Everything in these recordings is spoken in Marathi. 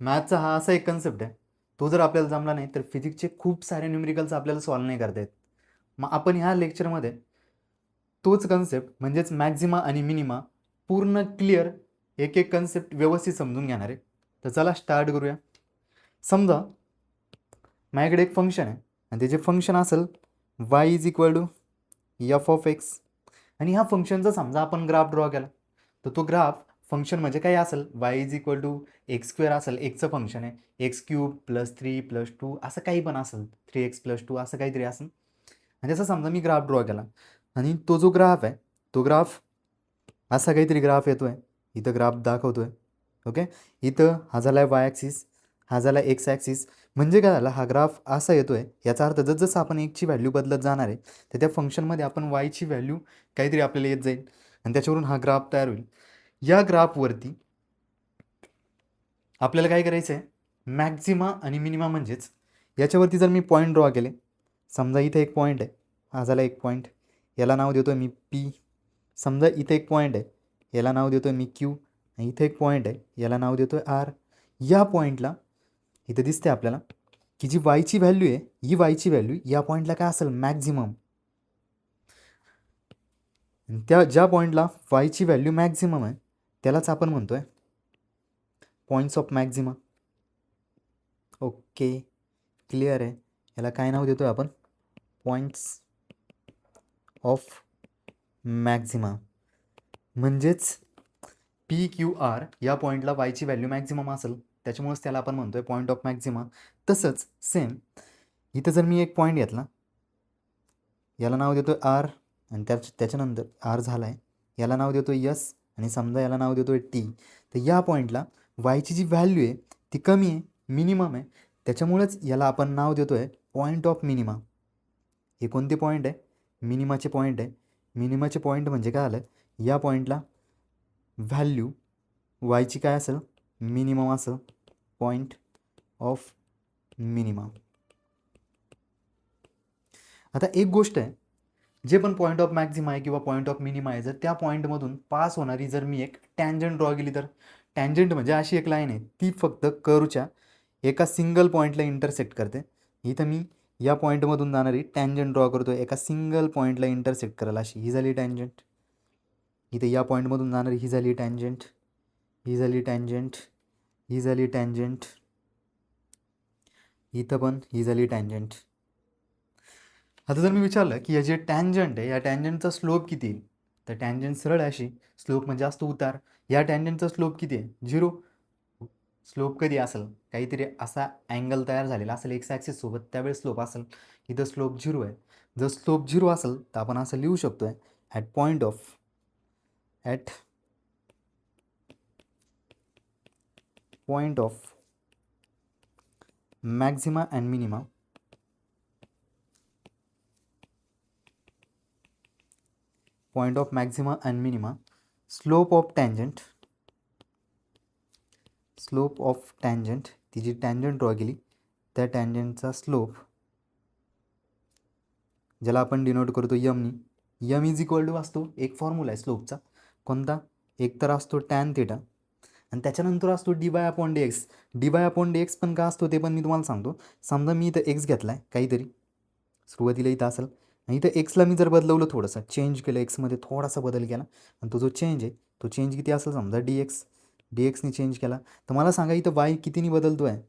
मॅथचा हा असा एक कन्सेप्ट आहे, तो जर आपल्याला जमला नाही तर फिजिक्सचे खूप सारे न्यूमेरिकल्स आपल्याला सॉल्व्ह नाही करता येत. मग आपण ह्या लेक्चरमध्ये तोच कन्सेप्ट म्हणजेच मॅक्झिमा आणि मिनिमा पूर्ण क्लिअर एक एक कन्सेप्ट व्यवस्थित समजून घेणार आहे. तर चला स्टार्ट करूया. समजा माझ्याकडे एक फंक्शन आहे आणि त्याचे फंक्शन असेल y is equal to f of x आणि ह्या फंक्शनचा समजा आपण ग्राफ ड्रॉ केला तर तो ग्राफ फंक्शन म्हणजे काय असेल y is equal to x square असेल, एक्सचं फंक्शन आहे, एक्स क्यूब प्लस 3 + 2 असं काही पण असेल, 3x + 2 असं काहीतरी असेल. आणि जसं समजा मी ग्राफ ड्रॉ केला आणि तो जो ग्राफ आहे तो ग्राफ असा काहीतरी ग्राफ येतोय, इथं ग्राफ दाखवतोय. ओके, इथं हा झाला आहे वाय ॲक्सिस, हा झाला एक्स ॲक्सिस. म्हणजे काय झालं, हा ग्राफ असा येतोय, याचा अर्थ जसं आपण एक्सची व्हॅल्यू बदलत जाणार आहे तर त्या फंक्शनमध्ये आपण वायची व्हॅल्यू काहीतरी आपल्याला येत जाईल आणि त्याच्यावरून हा ग्राफ तयार होईल. या ग्राफवरती आपल्याला काय करायचं आहे, मॅक्झिमा आणि मिनिमा म्हणजेच याच्यावरती जर मी पॉईंट ड्रॉ केले, समजा इथे एक पॉईंट आहे, हा झाला एक पॉईंट, याला नाव देतो मी पी. समजा इथे एक पॉईंट आहे, याला नाव देतो मी क्यू. आणि इथे एक पॉईंट आहे, याला नाव देतो आहे आर. या पॉईंटला इथे दिसते आपल्याला की जी वायची व्हॅल्यू आहे, ही वायची व्हॅल्यू या पॉईंटला काय असेल, मॅक्झिमम. त्या ज्या पॉईंटला वायची व्हॅल्यू मॅक्झिमम आहे त्यालाच आपण म्हणतोय points of Maxima. Okay, clear आहे. याला काय नाव देतोय आपण, पॉईंट्स ऑफ मॅक्झिमा. म्हणजेच पी क्यू आर या पॉईंटला वायची व्हॅल्यू मॅक्झिमम असेल त्याच्यामुळेच त्याला आपण म्हणतोय पॉईंट ऑफ मॅक्झिमा. तसंच सेम इथं जर मी एक पॉईंट घेतला, याला नाव देतोय आर आणि त्याच्यानंतर आर झाला आहे, याला नाव देतो यस आणि समजा याला नाव देतो आहे टी. तर या पॉईंटला वायची जी व्हॅल्यू आहे ती कमी आहे, मिनिमम आहे, त्याच्यामुळेच याला आपण नाव देतो आहे पॉईंट ऑफ मिनिमा. हे कोणते पॉईंट आहे, मिनिमाचे पॉईंट आहे. मिनिमाचे पॉईंट म्हणजे काय आलं, या पॉईंटला व्हॅल्यू वायची काय असेल, मिनिमम असेल, पॉईंट ऑफ मिनिमा. आता एक गोष्ट आहे, जे पण पॉईंट ऑफ मॅक्झिमा आहे किंवा पॉईंट ऑफ मिनिमा आहे, जर त्या पॉईंटमधून पास होणारी जर मी एक टँजंट ड्रॉ केली तर टँजंट म्हणजे अशी एक लाईन आहे ती फक्त कर्वच्या एका सिंगल पॉईंटला इंटरसेक्ट करते. इथं मी या पॉईंटमधून जाणारी टँजंट ड्रॉ करतो, एका सिंगल पॉईंटला इंटरसेक्ट करायला अशी, ही झाली टँजंट. इथे या पॉईंटमधून जाणारी ही झाली टँजंट, ही झाली टँजंट, ही झाली टँजंट, इथं पण ही झाली टँजंट. आता जर मी विचारलं की या जे टँजंट आहे या टँजंटचा स्लोप किती आहे, तर टँजंट सरळ अशी, स्लोप म्हणजे असतो उतार. या टँजंटचा स्लोप किती आहे, 0. स्लोप कधी असेल, काहीतरी असा अँगल तयार झालेला असेल एक्स ॲक्सिस सोबत, त्यावेळेस स्लोप असेल. इथं स्लोप 0 आहे. जर स्लोप 0 असेल तर आपण असं लिहू शकतो आहे, at point of maxima and minima, point of maxima and minima, slope of tangent, ती जी टँजंट ड्रॉ केली त्या टँजंटचा स्लोप, ज्याला आपण डिनोट करतो यमनी. यम इज इक्वल टू असतो, एक फॉर्म्युला आहे स्लोपचा, कोणता, एक तर असतो टॅन थिटा आणि त्याच्यानंतर असतो dy/dx. dy/dx पण का असतो ते पण मी तुम्हाला सांगतो. समजा मी इथं एक्स घेतला आहे काहीतरी, सुरुवातीला इथं असेल आणि इथं एक्सला मी जर बदलवलं, थोडंसं चेंज केलं, एक्समध्ये थोडासा बदल केला आणि तो जो चेंज आहे तो चेंज किती असेल, समजा dxने चेंज केला, तर मला सांगा इथं वाय कितीने बदलतो आहे.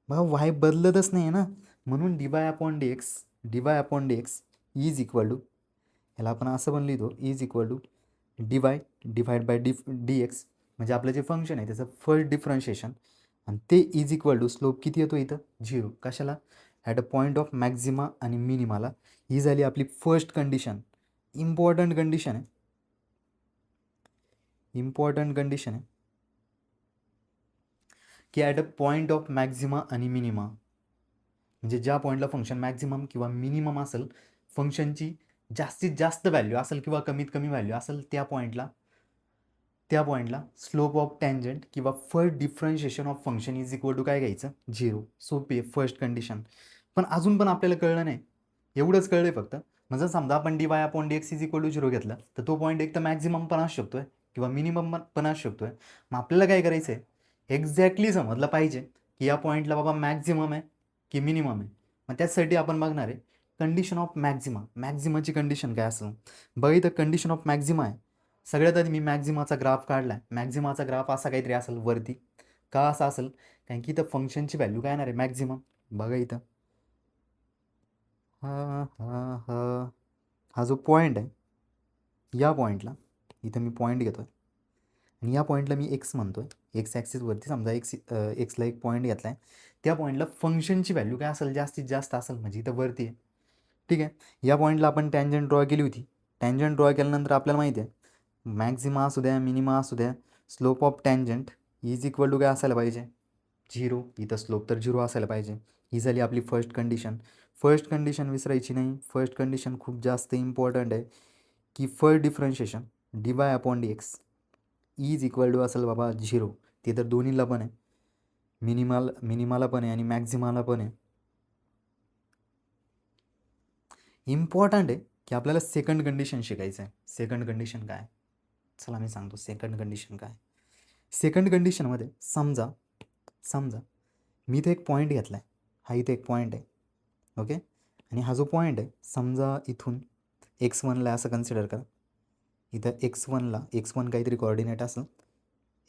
बघा वाय बदलतच नाही आहे ना, म्हणून dy/dx इज इक्वल टू, ह्याला आपण असं पण लिहितो, इज इक्वल टू dy/dx, म्हणजे आपलं जे फंक्शन आहे त्याचं फर्स्ट डिफरन्शिएशन आणि ते इज इक्वल टू स्लोप किती येतो इथं, 0. कशाला, at a point of maxima आणि मिनिमाला. ही झाली आपली फर्स्ट कंडिशन. इम्पॉर्टंट कंडिशन आहे, की at a point of maxima आणि मिनिमा, म्हणजे ज्या पॉईंटला फंक्शन मॅक्झिमम किंवा मिनिमम असेल, फंक्शनची जास्तीत जास्त व्हॅल्यू असेल किंवा कमीत कमी व्हॅल्यू असेल, त्या पॉईंटला स्लोप ऑफ टँजंट किंवा first differentiation of function is equal to काय घ्यायचं, 0. सोपी आहे फर्स्ट कंडिशन. पण अजून पण आपल्याला कळलं नाही, एवढंच कळलं आहे फक्त. म्हणजे समजा आपण dy/dx इज इक्वल टू 0 घेतलं तर तो पॉईंट एक तर मॅक्झिमम पण असू शकतो आहे किंवा मिनिमम पण असू शकतो आहे. मग आपल्याला काय करायचं आहे, एक्झॅक्टली समजलं पाहिजे की या पॉईंटला बाबा मॅक्झिमम आहे की मिनिमम आहे. मग त्यासाठी आपण बघणार आहे कंडिशन ऑफ मॅक्झिमा. मॅक्झिमाची कंडिशन काय असेल बघा. इथं कंडिशन ऑफ मॅक्झिमा आहे. सगळ्यात आधी मी मॅक्झिमाचा ग्राफ काढला आहे. मॅक्झिमाचा ग्राफ असा काहीतरी असेल वरती. का असा असेल कारण की इथं फंक्शनची व्हॅल्यू काय येणार आहे मॅक्झिमम. बघा इथं हा हा हा हा जो पॉईंट आहे या पॉईंटला इथं मी पॉईंट घेतो आहे आणि या पॉईंटला मी एक्स म्हणतो आहे. एक्स ॲक्सिसवरती समजा एक्सला एक पॉईंट घेतला आहे. त्या पॉईंटला फंक्शनची व्हॅल्यू काय असेल जास्तीत जास्त असेल म्हणजे इथं वरती आहे. ठीक आहे. या पॉईंटला आपण टँजंट ड्रॉ केली होती. टँजंट ड्रॉ केल्यानंतर आपल्याला माहिती आहे मॅक्झिमा असू द्या मिनिमा असू द्या slope of tangent is equal to काय असायला पाहिजे 0. इथं स्लोप तर 0 असायला पाहिजे. ही झाली आपली फर्स्ट कंडिशन. फर्स्ट कंडिशन विसरायची नाही. फर्स्ट कंडिशन खूप जास्त इम्पॉर्टंट आहे की first differentiation d y upon d x is equal to असेल बाबा 0. ते तर दोन्हीला पण आहे. मिनिमाला पण आहे आणि मॅक्झिमाला पण आहे. इम्पॉर्टंट आहे की आपल्याला सेकंड कंडिशन शिकायचं आहे. सेकंड कंडिशन काय चला मी सांगतो सेकंड कंडिशन काय. सेकंड कंडिशनमध्ये समजा मी इथे एक पॉईंट घेतला आहे. हा इथे एक पॉईंट आहे. ओके. आणि हा जो पॉईंट आहे समजा इथून x1ला असं कन्सिडर करा. इथं x1 काहीतरी कोऑर्डिनेट असेल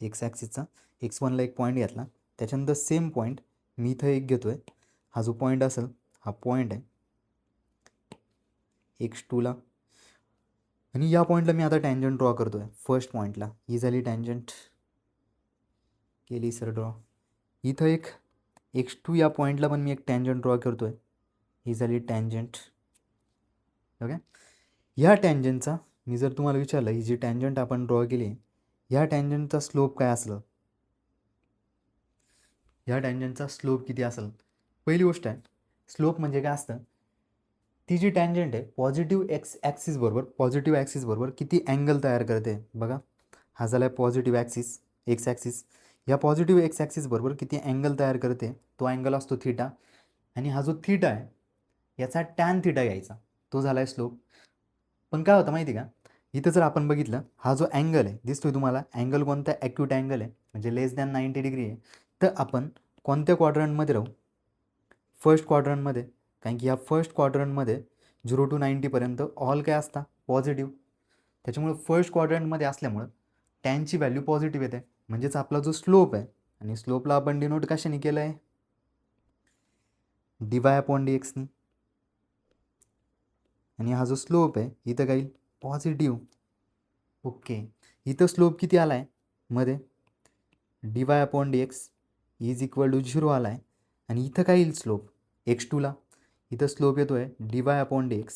एक्स ॲक्सिसचा. x1ला एक पॉईंट घेतला. त्याच्यानंतर सेम पॉईंट मी इथं एक घेतो आहे. हा जो पॉईंट असेल हा पॉईंट आहे x2ला. आणि या पॉईंटला मी आता टँजंट ड्रॉ करतो आहे फर्स्ट पॉईंटला. ही झाली टँजंट केली सर ड्रॉ. इथं एक x2 या पॉईंटला पण मी एक टँजंट ड्रॉ करतो आहे. ही झाली टँजंट. ओके. ह्या टँजंटचा मी जर तुम्हाला विचारलं ही जी टँजंट आपण ड्रॉ केली ह्या टँजंटचा स्लोप काय असलं. ह्या टँजंटचा स्लोप किती असेल. पहिली गोष्ट आहे स्लोप म्हणजे काय असतं ती जी टँजंट आहे पॉझिटिव्ह पॉझिटिव्ह ॲक्सिस बरोबर किती अँगल तयार करते. बघा हा झाला आहे पॉझिटिव्ह ॲक्सिस एक्स ॲक्सिस. या पॉझिटिव्ह एक्स ॲक्सिस बरोबर किती अँगल तयार करते तो अँगल असतो थीटा. आणि हा जो थीटा आहे याचा टॅन थीटा घ्यायचा तो झाला आहे स्लोप. पण काय होतं माहिती का इथं जर आपण बघितलं हा जो अँगल आहे दिसतोय तुम्हाला अँगल कोणता ॲक्यूट अँगल आहे म्हणजे लेस दॅन 90 डिग्री आहे. तर आपण कोणत्या क्वाड्रंटमध्ये राहू फर्स्ट क्वाड्रंटमध्ये. कारण की या फर्स्ट क्वाड्रंटमध्ये 0 to 90पर्यंत ऑल काय असतात पॉझिटिव्ह. त्याच्यामुळे फर्स्ट क्वाड्रंटमध्ये असल्यामुळं टॅनची व्हॅल्यू पॉझिटिव्ह येते. म्हणजेच आपला जो स्लोप आहे आणि स्लोपला आपण डिनोट कशाने केलं आहे डिवाय अपॉन डी एक्सनी. आणि हा जो स्लोप आहे इथं काही पॉझिटिव्ह. ओके. इथं स्लोप किती आला आहे मध्ये d y upon d x is equal to 0 आला आहे. आणि इथं काय येईल स्लोप x2ला इथं स्लोप येतो आहे d y upon d x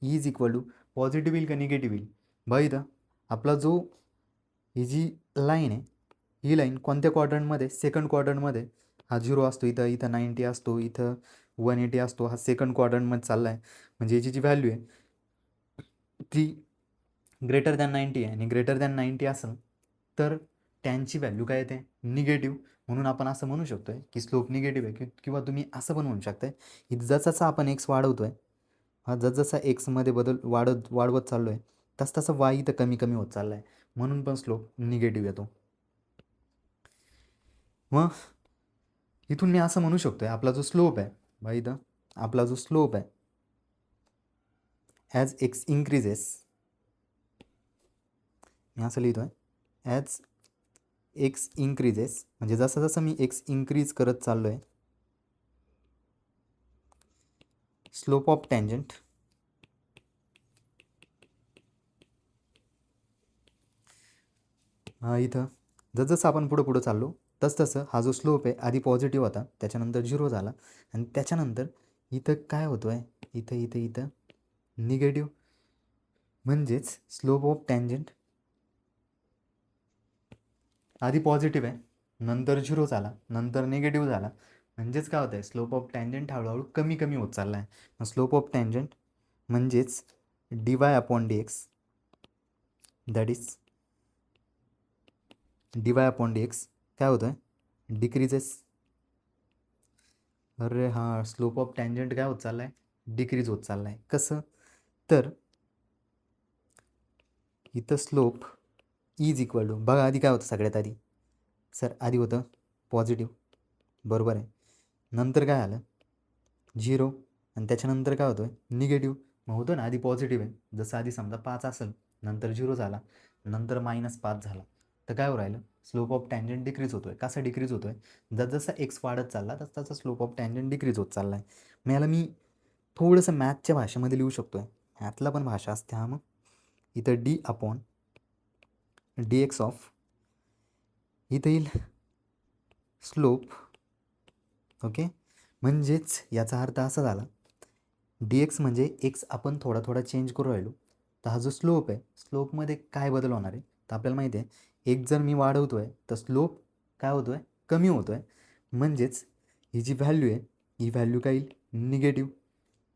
is equal to positive येईल का निगेटिव्ह येईल. बघा इथं आपला जो ही जी लाईन आहे ही लाईन कोणत्या क्वाड्रंटमध्ये सेकंड क्वाड्रंटमध्ये हा 0 असतो. इथं 90 असतो. इथं 180 असतो. हा सेकंड क्वाड्रंटमध्ये चालला आहे. म्हणजे याची जी व्हॅल्यू आहे ती ग्रेटर दॅन 90 आहे. आणि ग्रेटर दॅन 90 असेल तर टॅनची व्हॅल्यू काय येते निगेटिव्ह. म्हणून आपण असं म्हणू शकतो आहे की स्लोप निगेटिव्ह आहे. किंवा तुम्ही असं पण म्हणू शकताय की जसं आपण एक्स वाढवतो आहे हा जसं एक्समध्ये वाढवत चाललो आहे तसं वाय इथं कमी कमी होत चालला आहे. म्हणून पण स्लोप निगेटिव्ह येतो. मग इथून मी असं म्हणू शकतो आहे आपला जो स्लोप आहे बघा इथं आपला जो स्लोप आहे ॲज एक्स इन्क्रीजेस मी असं लिहितो आहे ॲज एक्स इन्क्रीजेस म्हणजे जसं जसं मी एक्स इन्क्रीज करत चाललो आहे स्लोप ऑफ टँजंट इथं जसं आपण पुढं चाललो तसं हा जो स्लोप आहे आधी पॉझिटिव्ह होता त्याच्यानंतर 0 झाला आणि त्याच्यानंतर इथं काय होतो आहे इथं निगेटिव्ह. म्हणजेच स्लोप ऑफ टँजंट आधी पॉझिटिव्ह आहे नंतर 0 झाला नंतर निगेटिव्ह झाला. म्हणजेच काय होतं आहे स्लोप ऑफ टँजंट हळूहळू कमी कमी होत चालला आहे. मग स्लोप ऑफ टँजंट म्हणजेच dy upon d x that is dy upon d x काय होतं आहे डिक्रीजेस. अरे हां स्लोप ऑफ टँजंट काय होत चालला आहे डिक्रीज होत चालला आहे. कसं तर इथं स्लोप इज इक्वल टू बघा आधी काय होतं सगळ्यात आधी सर आधी होतं पॉझिटिव्ह, बरोबर आहे. नंतर काय आलं 0 आणि त्याच्यानंतर काय होतं आहे निगेटिव्ह. मग होतं ना आधी पॉझिटिव्ह आहे, जसं आधी समजा 5 असेल, नंतर 0 झाला, नंतर -5 झाला, तर काय होऊ राहिलं स्लोप ऑफ टँजंट डिक्रीज होतो आहे. कसा डिक्रीज होतो आहे, जसजसा एक्स वाढत चालला तसं तसा स्लोप ऑफ टँजंट डिक्रीज होत चालला आहे. मग याला मी थोडंसं मॅथच्या भाषेमध्ये लिहू शकतो आहे. मॅथला पण भाषा असते हा. मग इथं d/dx ऑफ इथं येईल स्लोप. ओके, म्हणजेच याचा अर्थ असा झाला dx म्हणजे एक्स आपण थोडा थोडा चेंज करू राहिलो, तर हा जो स्लोप आहे स्लोपमध्ये काय बदल होणार आहे, तर आपल्याला माहिती आहे एक जर मी वाढवतो आहे तर स्लोप काय होतो आहे कमी होतो आहे. म्हणजेच ही जी व्हॅल्यू आहे ही व्हॅल्यू काय येईल निगेटिव्ह,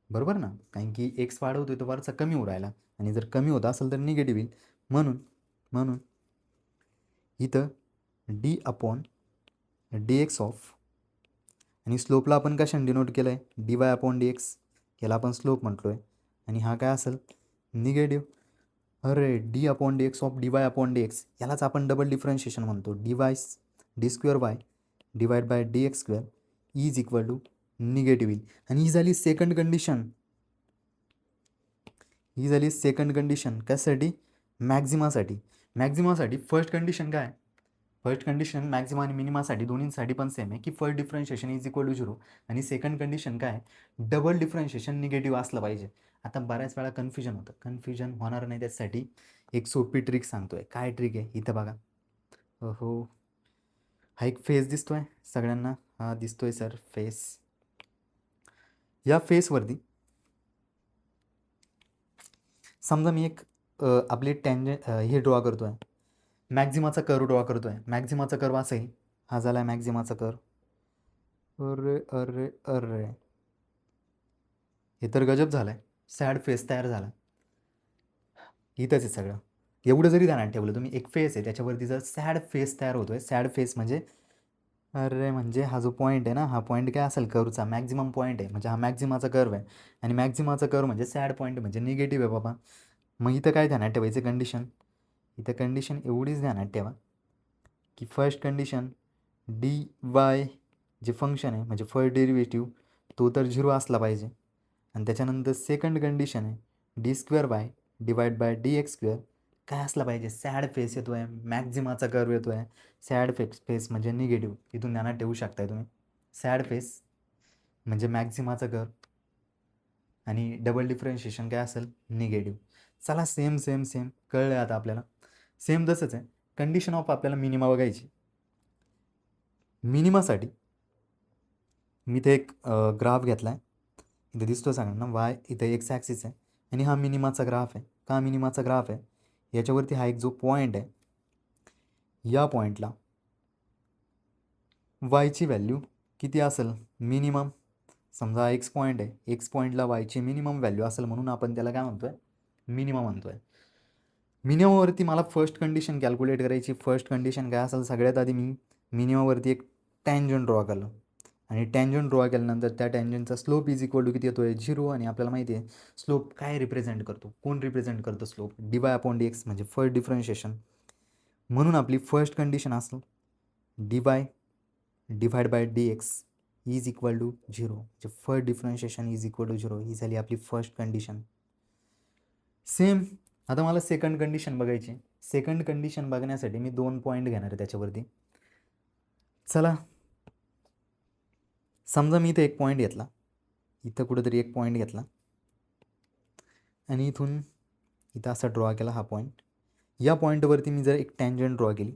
बरोबर ना, कारण की एक्स वाढवतो आहे तर वरचा कमी होऊ राहिला आणि जर कमी होत असेल तर निगेटिव्ह येईल. म्हणून इथं d/dx ऑफ आणि स्लोपला आपण कशाने डिनोट केलं आहे dy/dx, याला आपण स्लोप म्हटलो आहे आणि हा काय असेल निगेटिव्ह. अरे d/dx ऑफ dy/dx यालाच आपण डबल डिफरन्शिएशन म्हणतो. d² divide by dx² is equal to negative येईल. आणि ही झाली सेकंड कंडिशन कशासाठी मॅक्झिमासाठी. फर्स्ट कंडिशन काय, फर्स्ट कंडिशन मॅक्झिमा आणि मिनिमासाठी दोन्हींसाठी पण सेम आहे की first differentiation is equal to 0. आणि सेकंड कंडिशन काय डबल डिफरन्शिएशन निगेटिव्ह असलं पाहिजे. आता बऱ्याच वेळा कन्फ्युजन होणार नाही, त्यासाठी एक सोपी ट्रिक सांगतोय. काय ट्रिक आहे इथं बघा. हो, हा एक फेस दिसतोय सगळ्यांना, हा दिसतोय सर फेस. या फेसवरती समजा मी एक आपली हे ड्रॉ करतोय, मॅक्झिमाचा कर्व ड्रॉ करतोय. मॅक्झिमाचा कर्व असा आहे, हा झाला मॅक्झिमाचा कर्व. अरे हे तर गजब झालंय, सॅड फेस तयार झाला. इथंच आहे सगळं. एवढं जरी ध्यानात ठेवलं तुम्ही, एक फेस आहे त्याच्यावरती जर सॅड फेस तयार होतोय, सॅड फेस म्हणजे म्हणजे हा जो पॉईंट आहे ना, हा पॉईंट काय असेल कर्वचा मॅक्झिमम पॉईंट आहे, म्हणजे हा मॅक्झिमाचा कर्व आहे. आणि मॅक्झिमाचा कर्व म्हणजे सॅड पॉईंट म्हणजे निगेटिव्ह आहे बाबा. मग इथं काय ध्यानात ठेवायचं कंडिशन, इथं कंडिशन एवढीच ध्यानात ठेवा की फर्स्ट कंडिशन dy जे फंक्शन आहे म्हणजे फर्स्ट डेरिव्हेटिव्ह तो तर 0 असला पाहिजे. आणि त्याच्यानंतर सेकंड कंडिशन आहे d² डिवाइड बाय dx² काय असला पाहिजे सॅड फेस येतो आहे, मॅक्झिमाचा कर्व येतो आहे. सॅड फेस म्हणजे निगेटिव्ह, इथून ध्यानात ठेवू शकताय तुम्ही. सॅड फेस म्हणजे मॅक्झिमाचा कर्व आणि डबल डिफरन्शिएशन काय असेल निगेटिव्ह. चला सेम कळलं आता आपल्याला. सेम तसंच आहे कंडिशन ऑफ आपल्याला मिनिमा बघायची. मिनिमासाठी मी ते एक ग्राफ घेतला आहे, इथे दिसतो सगळ्यांना वाय, इथे एक्स ॲक्सिस आहे आणि हा मिनिमाचा ग्राफ आहे. का मिनिमाचा ग्राफ आहे, याच्यावरती हा एक जो पॉईंट आहे, या पॉईंटला वायची व्हॅल्यू किती असेल मिनिमम. समजा एक्स पॉईंट आहे, एक्स पॉईंटला वायची मिनिमम व्हॅल्यू असेल म्हणून आपण त्याला काय म्हणतोय मिनिमम म्हणतोय. मिनिममवरती मला फर्स्ट कंडिशन कॅल्क्युलेट करायची. फर्स्ट कंडिशन काय असेल, सगळ्यात आधी मी मिनिममवरती एक टँजंट ड्रॉ केलं आणि टँजंट ड्रॉ केल्यानंतर त्या टँजंटचा स्लोप इज इक्वल टू किती येतो आहे 0. आणि आपल्याला माहिती आहे स्लोप काय रिप्रेझेंट करतो, कोण रिप्रेझेंट करतो स्लोप dy/dx म्हणजे फर्स्ट डिफरन्शिएशन. म्हणून आपली फर्स्ट कंडिशन असेल dy divide by dx is equal to 0, म्हणजे first differentiation is equal to 0. ही झाली आपली फर्स्ट कंडिशन. सेम आता मला सेकंड कंडिशन बघायची. सेकंड कंडिशन बघण्यासाठी मी 2 पॉईंट घेणार आहे त्याच्यावरती. चला समजा मी इथे एक पॉईंट घेतला, इथं कुठेतरी एक पॉईंट घेतला आणि इथून इथं असा ड्रॉ केला हा पॉईंट. या पॉईंटवरती मी जर एक टँजंट ड्रॉ केली,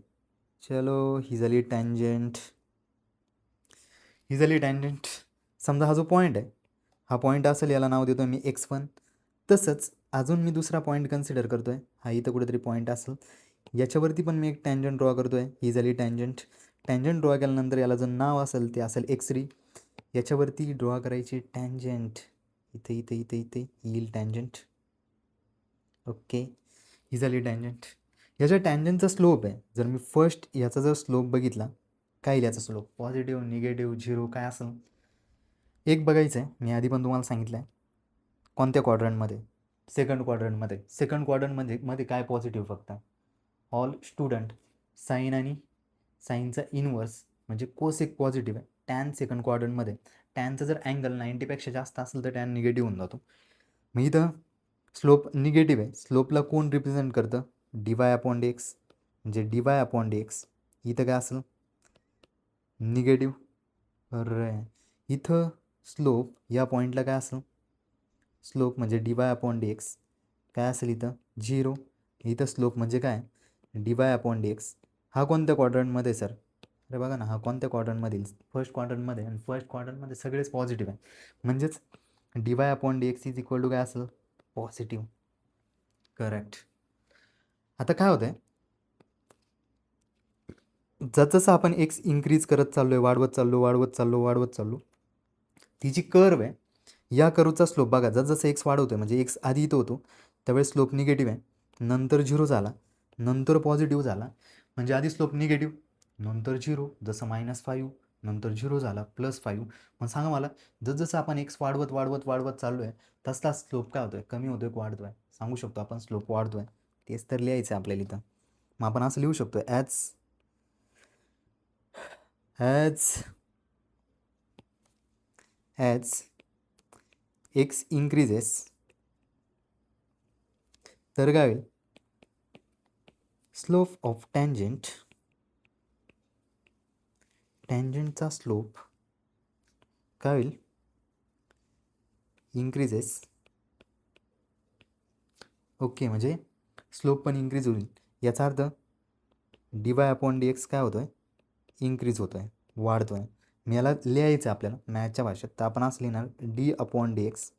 चलो ही झाली टँजंट. समजा हा जो पॉईंट आहे, हा पॉईंट असेल, याला नाव देतो मी x1. तसंच अजून मी दुसरा पॉईंट कन्सिडर करतो आहे, हा इथं कुठेतरी पॉईंट असेल, याच्यावरती पण मी एक टँजंट ड्रॉ करतो आहे. ही झाली टँजंट ड्रॉ केल्यानंतर याला जो नाव असेल ते असेल x3. याच्यावरती ड्रॉ करायची टँजंट, इथे येईल टँजंट. ओके, ही झाली टँजंट. याच्या टँजंटचा स्लोप आहे, जर मी फर्स्ट याचा जर स्लोप बघितला, काय येईल याचा स्लोप पॉझिटिव्ह निगेटिव्ह 0 काय असेल एक बघायचं आहे. मी आधी पण तुम्हाला सांगितलं आहे कोणत्या क्वाड्रंटमध्ये, सेकंड क्वाड्रंटमध्ये काय पॉझिटिव्ह फक्त ऑल स्टुडंट साईन आणि साईनचा इनवर्स म्हणजे कोसेक पॉझिटिव्ह आहे. टॅन सेकंड क्वाड्रंटमध्ये टॅनचा जर अँगल 90पेक्षा जास्त असेल तर टॅन निगेटिव्ह होऊन जातो. मग इथं स्लोप निगेटिव्ह आहे. स्लोपला कोण रिप्रेझेंट करतं? dy/dx, म्हणजे dy/dx इथं काय असेल? निगेटिव्ह. बरं, इथं स्लोप या पॉईंटला काय असेल? स्लोप म्हणजे dy/dx काय असेल इथं? 0. इथं स्लोप म्हणजे काय? dy/dx. हा कोणत्या क्वाड्रंटमध्ये सर? अरे बघा ना, हा कोणत्या क्वाड्रंटमध्ये येईल? फर्स्ट क्वाड्रंटमध्ये. आणि फर्स्ट क्वाड्रंटमध्ये सगळेच पॉझिटिव्ह आहे, म्हणजेच dy/dx इज इक्वल टू काय असेल? पॉझिटिव्ह. करेक्ट. आता काय होतंय, जसं आपण एक्स इन्क्रीज करत चाललोय, वाढवत चाललो, ती जी कर्व आहे, या कर्वचा स्लोप बघा, जसं एक्स वाढवतोय म्हणजे एक्स आधी इथं होतो त्यावेळेस स्लोप निगेटिव्ह आहे, नंतर 0 झाला, नंतर पॉझिटिव्ह झाला, म्हणजे आधी स्लोप निगेटिव्ह, नंतर 0, जसं -5, नंतर 0 झाला, +5. मग सांगा मला, जसं आपण एक्स वाढवत चाललोय तसला स्लोप काय होतोय? कमी होतोय की वाढतोय? सांगू शकतो आपण स्लोप वाढतोय. तेच तर लिहायचं आहे आपल्याला इथं. मग आपण असं लिहू शकतो, ॲज एक्स इन्क्रीजेस, तर काय होईल? स्लोप ऑफ टँजंटचा स्लोप काय होईल? इन्क्रीजेस. ओके, म्हणजे स्लोप पण इन्क्रीज होईल. याचा अर्थ dy/dx काय होतोय? इन्क्रीज होतोय, वाढतोय. मी याला लिहायचं आहे आपल्याला मॅथच्या भाषेत, तर आपण असं लिहिणार d/dx,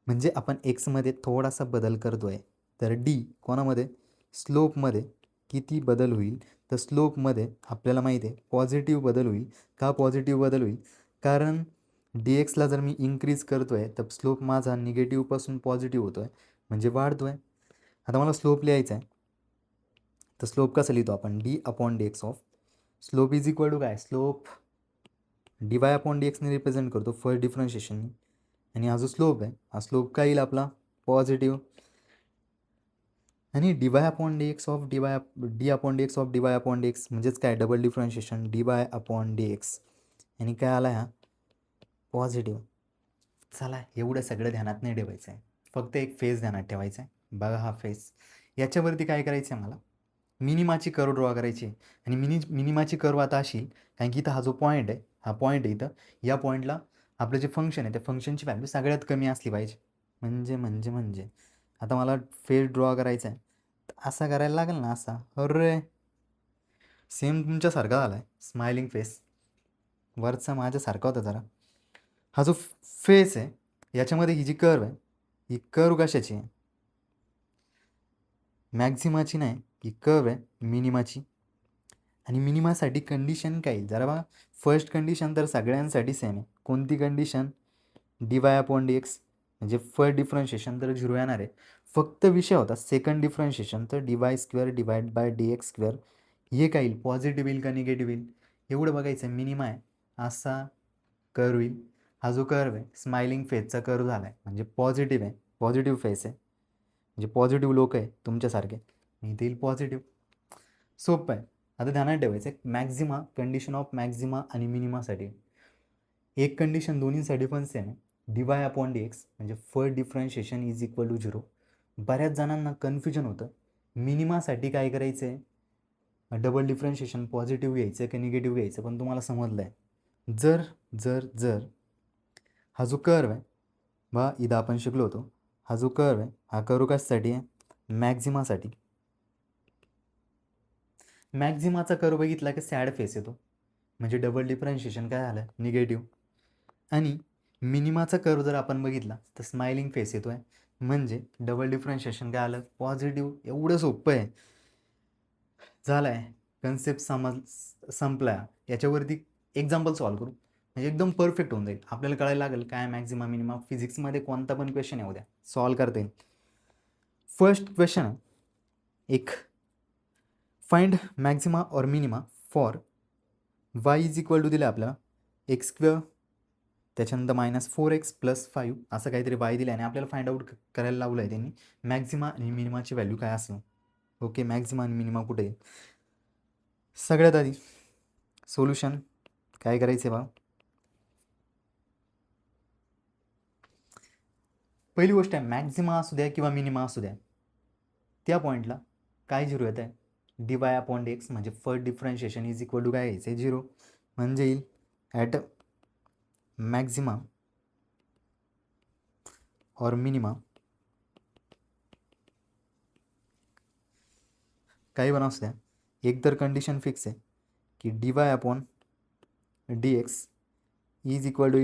म्हणजे आपण एक्समध्ये थोडासा बदल करतोय. तर डी कोणामध्ये? स्लोपमध्ये किती बदल होईल? तर स्लोपमध्ये आपल्याला माहिती आहे पॉझिटिव्ह बदल होईल. का पॉझिटिव्ह बदल होईल? कारण डी एक्सला जर मी इन्क्रीज करतोय तर स्लोप माझा निगेटिव्हपासून पॉझिटिव्ह होतोय, म्हणजे वाढतोय. आता मला स्लोप लिहायचा आहे, तर स्लोप कसं लिहितो आपण? d/dx of slope is equal to काय? स्लोप dy/dxने रिप्रेझेंट करतो फर्स्ट डिफरन्शिएशनने, आणि हा जो स्लोप आहे, हा स्लोप काय येईल आपला? पॉझिटिव्ह. आणि dy/dx ऑफ dy/dx म्हणजेच काय? डबल डिफरन्शिएशन dy/dx, आणि काय आला हा? पॉझिटिव्ह. चला, एवढं सगळं ध्यानात नाही ठेवायचं आहे, फक्त एक फेज ध्यानात ठेवायचा आहे. बघा हा फेज, याच्यावरती काय करायचं आहे मला? मिनिमाची कर्व ड्रॉ करायची आहे. आणि मिनिमाची कर्व आता अशी, कारण की इथं हा जो पॉईंट आहे, हा पॉईंट आहे इथं, या पॉईंटला आपलं जे फंक्शन आहे त्या फंक्शनची व्हॅल्यू सगळ्यात कमी असली पाहिजे. म्हणजे आता मला फेस ड्रॉ करायचा आहे, तर असा करायला लागेल ना, असा. अरे, सेम तुमच्यासारखा झाला आहे, स्माइलिंग फेस. वरचा माझ्यासारखा होता जरा. हा जो फेस आहे, याच्यामध्ये ही जी कर्व आहे, ही कर्व कशाची आहे? मॅक्झिमाची नाही, ही कर्व आहे मिनिमाची. आणि मिनिमासाठी कंडिशन काय येईल जरा बघा. फर्स्ट कंडिशन तर सगळ्यांसाठी सेम आहे. कोणती कंडिशन? dy/dx, म्हणजे फर्स्ट डिफरन्शिएशन तर 0 येणार आहे. फक्त विषय होता सेकंड डिफरन्शिएशन, तर dy² हे काय येईल? पॉझिटिव्ह येईल का निगेटिव्ह येईल? एवढं बघायचं आहे. मिनिमा आहे, असा कर्व येईल. हा जो कर्व आहे स्माइलिंग फेसचा कर्व झाला आहे, म्हणजे पॉझिटिव्ह आहे, पॉझिटिव्ह फेस आहे, म्हणजे पॉझिटिव्ह लोक आहे तुमच्यासारखे, इथे येईल पॉझिटिव्ह. सोपं आहे. आता ध्यानात ठेवायचं आहे, मॅक्झिमा, कंडिशन ऑफ मॅक्झिमा आणि मिनिमासाठी एक कंडिशन दोन्हीसाठी पण सेम आहे. dy/dx म्हणजे first differentiation is equal to 0. बऱ्याच जणांना कन्फ्युजन होतं, मिनिमासाठी काय करायचं आहे? डबल डिफरन्शिएशन पॉझिटिव्ह घ्यायचं की निगेटिव्ह घ्यायचं, पण तुम्हाला समजलं आहे. जर जर जर हा जो कर्व आहे बा, इथं आपण शिकलो होतो, हा जो कर्व आहे, हा कर्व कशासाठी आहे? मॅक्झिमासाठी. मॅक्झिमाचा कर्व बघितला की सॅड फेस येतो, म्हणजे डबल डिफरन्शिएशन काय झालं? निगेटिव्ह. आणि मिनिमाचा कर्व जर आपण बघितला तर स्माइलिंग फेस येतो आहे, म्हणजे डबल डिफरन्शिएशन काय आलं? पॉझिटिव्ह. एवढं सोपं आहे. झालं आहे, कन्सेप्ट संपला. याच्यावरती एक्झाम्पल सॉल्व करू, म्हणजे एकदम परफेक्ट होऊन जाईल. आपल्याला कळायला लागेल काय मॅक्झिमा मिनिमा. फिजिक्समध्ये कोणता पण क्वेश्चन येऊ द्या, सॉल्व करता येईल. फर्स्ट क्वेश्चन आहे एक, फाइंड मॅक्झिमा और minima for y is equal to दिलं आपल्याला x², त्याच्यानंतर -4x + 5 असं काहीतरी y दिलं, आणि आपल्याला फाइंड आउट करायला लावलं आहे त्यांनी मॅक्झिमा आणि मिनिमाची व्हॅल्यू काय असेल. ओके, मॅक्झिमा आणि मिनिमा कुठे आहे? सगळ्यात आधी सोल्युशन काय करायचे बा, पहिली गोष्ट आहे मॅक्झिमा असू द्या किंवा मिनिमा असू द्या, त्या पॉईंटला काय झिरो येत आहे, dy अपॉन एक्स म्हणजे first differentiation is equal to काय यायचं झिरो, म्हणजे येईल ॲट मॅक्झिमा और मिनिमा काही पण असू द्या, एक तर कंडिशन फिक्स आहे की dy upon dx is equal to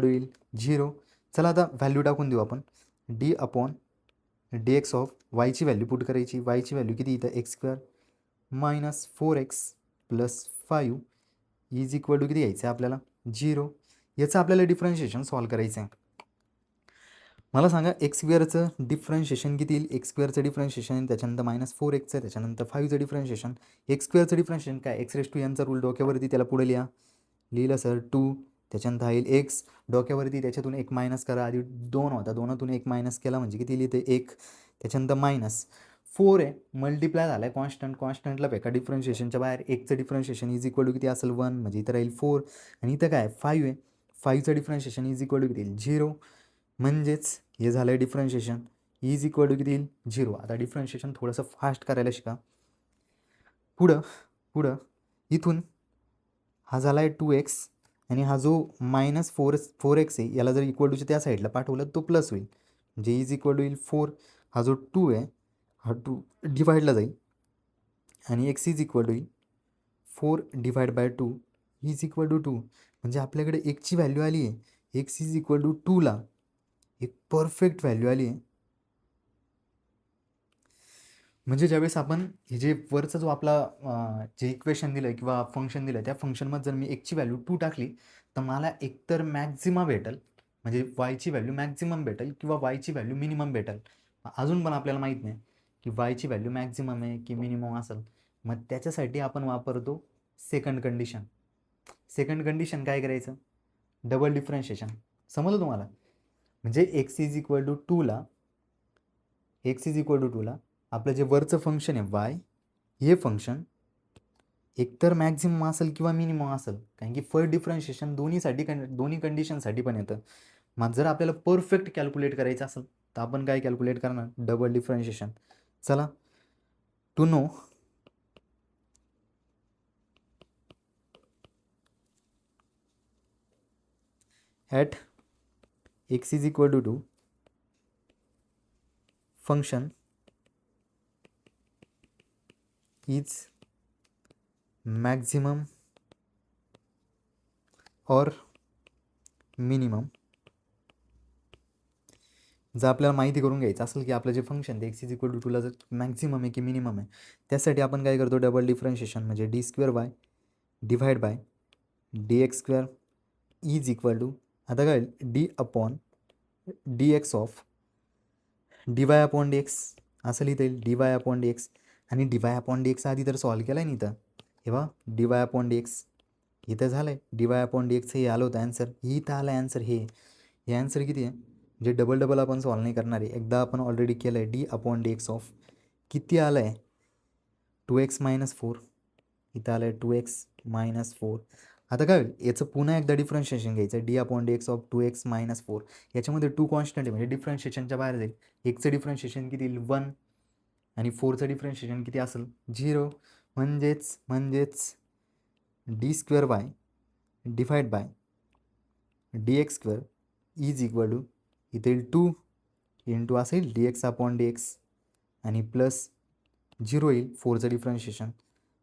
येईल झिरो. चला आता व्हॅल्यू टाकून देऊ आपण, डी अपॉन dx ऑफ वायची व्हॅल्यू पुट करायची, वायची व्हॅल्यू किती इथं x square minus 4x plus 5 is equal to किती यायचं आहे आपल्याला झिरो. याचं आपल्याला डिफरन्शिएशन सॉल्व करायचं आहे. मला सांगा एक्स स्क्वेअरचं डिफरन्शिएशन किती येईल, एक्स स्क्वेअरचं डिफरन्शिएशन त्याच्यानंतर मायनस 4x त्याच्यानंतर 5चं डिफरन्शिएशन, एक्स स्क्वेअरचं डिफरन्शिएशन काय एक्स रेस टू यांचा रूल डोक्यावरती त्याला पुढे लिहिलं सर 2, त्याच्यानंतर येईल एक्स डोक्यावरती त्याच्यातून एक मायनस करा, आधी 2 होता दोनातून एक मायनस केला म्हणजे किती लिहिते 1, त्याच्यानंतर मायनस 4 आहे मल्टिप्लाय झाला आहे कॉन्स्टंटला फेका डिफरन्शिएशनच्या बाहेर, एकचं डिफरन्शिएशन इज इक्वल टू किती असेल 1 म्हणजे इथं राहील 4 आणि इथं काय 5 आहे, 5चं डिफरन्शिएशन इज इक्वल टू किती येईल 0, म्हणजेच हे झालं आहे डिफरन्शिएशन इज इक्वल टू किती येईल 0. आता डिफरन्शिएशन थोडंसं फास्ट करायला शिका. पुढं इथून हा झाला आहे 2x आणि हा जो मायनस 4x आहे याला जर इक्वल टूच्या त्या साईडला पाठवलं तो प्लस होईल म्हणजे इज इक्वल टू येईल 4. हा जो 2 आहे हा 2 डिवाईडला जाईल आणि x इज इक्वल टू येईल 4 divide by 2 is equal to 2, म्हणजे आपल्याकडे एकची व्हॅल्यू आली आहे x इज इक्वल टू 2ला एक परफेक्ट व्हॅल्यू आली आहे. म्हणजे ज्यावेळेस आपण हे जे वरचा जो आपला जे इक्वेशन दिलं किंवा फंक्शन दिलं त्या फंक्शनमध्ये जर मी एकची व्हॅल्यू 2 टाकली तर मला एकतर मॅक्झिमा भेटेल म्हणजे वायची व्हॅल्यू मॅक्झिमम भेटेल किंवा वायची व्हॅल्यू मिनिमम भेटेल. अजून पण आपल्याला माहीत नाही की वायची व्हॅल्यू मॅक्झिमम आहे की मिनिमम असेल, मग त्याच्यासाठी आपण वापरतो सेकंड कंडिशन. सेकंड कंडिशन काय करायचं, डबल डिफरन्शिएशन. समजलं तुम्हाला, म्हणजे एक्स इज इक्वल टू 2ला आपलं जे वरचं फंक्शन आहे वाय, हे फंक्शन एकतर मॅक्झिमम असेल किंवा मिनिमम असेल, कारण की फर्स्ट डिफरन्शिएशन दोन्ही कंडिशनसाठी पण येतं. मग जर आपल्याला परफेक्ट कॅल्क्युलेट करायचं असेल तर आपण काय कॅल्क्युलेट करणार, डबल डिफरन्शिएशन. चला to know at x is equal to 2 function is maximum और मिनिमम. जर आपल्याला माहिती करून घ्यायचं असेल की आपलं जे फंक्शन ते एक्स इज इक्वल टू 2ला जर मॅक्झिमम आहे की मिनिमम आहे, त्यासाठी आपण काय करतो डबल डिफरन्शिएशन म्हणजे d square y divide by d x square is equal to, आता काय d upon d x of d y upon d x असं लिहिता येईल, d y upon d x. आणि d y upon d x आधी तर सॉल्व केला आहे ना इथं, हे बा d y upon d x इथं झालं आहे, d y upon d x हे आलं होतं ॲन्सर, इथं आलं ॲन्सर. हे ॲन्सर किती आहे म्हणजे डबल आपण सॉल्व नाही करणार आहे, एकदा आपण ऑलरेडी केलं आहे. D upon d x of किती आलं आहे 2x मायनस 4, इथं आलं आहे 2x मायनस 4. आता काय होईल याचं पुन्हा एकदा डिफरन्शिएशन घ्यायचं, D upon d x of 2x minus 4. याच्यामध्ये 2 कॉन्स्टंट आहे म्हणजे डिफरन्शिएशनच्या बाहेर जाईल. एकचं डिफरन्शिएशन किती येईल 1 आणि 4चं डिफरन्शिएशन किती असेल 0, म्हणजेच d square y divide by d x square is equal to इथे येईल 2 इंटू असेल d x upon d x आणि प्लस 0 येईल 4चं डिफरन्शिएशन,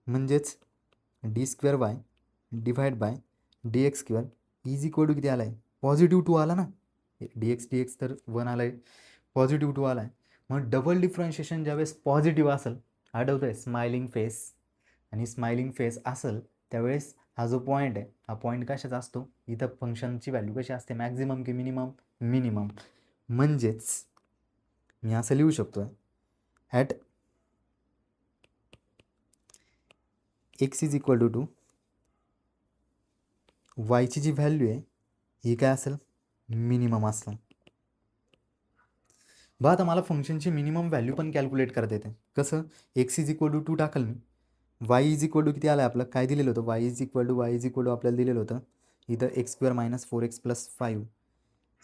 म्हणजेच d square y divide by d x square is equal to किती आला आहे पॉझिटिव्ह 2 आला ना, डी एक्स तर 1 आला आहे, पॉझिटिव्ह 2 आला आहे. मग डबल डिफरन्शिएशन ज्यावेळेस पॉझिटिव्ह असेल, आठवतं आहे स्माइलिंग फेस, आणि स्माइलिंग फेस असेल त्यावेळेस हा जो पॉईंट आहे हा पॉईंट कशाचा असतो, इथं फंक्शनची व्हॅल्यू कशी असते मॅक्झिमम की मिनिमम. म्हणजेच मी असं लिहू शकतो आहे at x is equal to 2 वायची जी व्हॅल्यू आहे ही काय असेल मिनिमम असेल. आता मला फंक्शनची मिनिमम व्हॅल्यू पण कॅल्क्युलेट करता येते. कसं, एक्स इज इक्वल टू 2 टाकल मी, वाय इज इक्वल टू किती आलं आपलं काय दिलेलं होतं वाय इज इक्वल टू आपल्याला दिलेलं होतं इथं x square minus 4x plus 5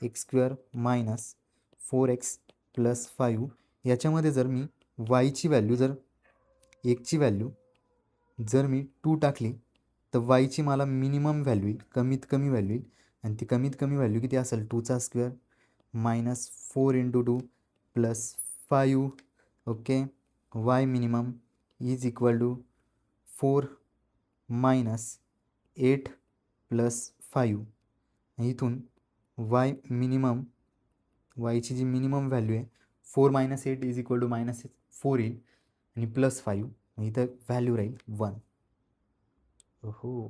x square minus 4x plus 5 याच्यामध्ये जर मी वायची व्हॅल्यू जर एकची व्हॅल्यू जर मी 2 टाकली तर वायची मला मिनिमम व्हॅल्यू येईल कमीत कमी व्हॅल्यू येईल आणि ती कमीत कमी व्हॅल्यू किती असेल 2चा square minus 4 into 2 plus 5 okay y minimum is equal to 4 minus 8 plus 5 इथून वाय मिनिमम वायची जी मिनिमम व्हॅल्यू आहे 4 minus 8 is equal to minus 4 येईल आणि प्लस 5 इथं व्हॅल्यू राहील 1. हो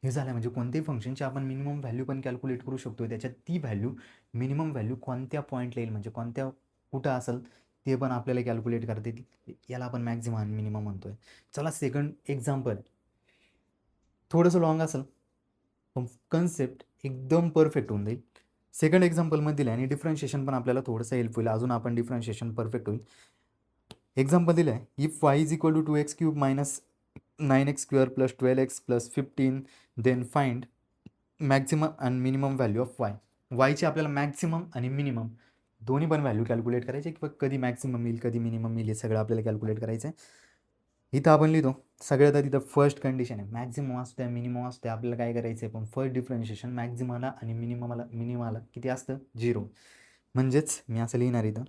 हे झालं म्हणजे कोणत्याही फंक्शनची आपण मिनिमम व्हॅल्यू पण कॅल्क्युलेट करू शकतो त्याच्यात ती व्हॅल्यू मिनिमम व्हॅल्यू कोणत्या पॉईंटला येईल म्हणजे कोणत्या कुठं असेल ते पण आपल्याला कॅल्क्युलेट करता येईल याला आपण मॅक्झिमम आणि मिनिमम म्हणतोय. चला सेकंड एक्झाम्पल थोडंसं लॉंग असेल पण कन्सेप्ट एकदम परफेक्ट होऊन जाईल. सेकंड एक्झाम्पलमध्ये दिलं आणि डिफरन्शिएशन पण आपल्याला थोडंसं हेल्प होईल अजून आपण डिफरन्शिएशन परफेक्ट होईल. एक्झाम्पल दिलं आहे if y is equal to 2x cube minus 9x square plus 12x plus 15 then find maximum and minimum value of y. वायची आपल्याला मॅक्झिमम आणि मिनिमम दोन्ही पण व्हॅल्यू कॅल्क्युलेट करायचे किंवा कधी मॅक्झिमम येईल कधी मिनिमम येईल हे सगळं आपल्याला कॅल्क्युलेट करायचं आहे. इथं आपण लिहितो सगळ्यात आधी इथं फर्स्ट कंडिशन आहे मॅक्झिमम असतं मिनिमम असतं आपल्याला काय करायचं आहे पण फर्स्ट डिफरन्शिएशन मॅक्झिमला आणि मिनिममला किती असतं 0 म्हणजेच मी असं लिहिणार इथं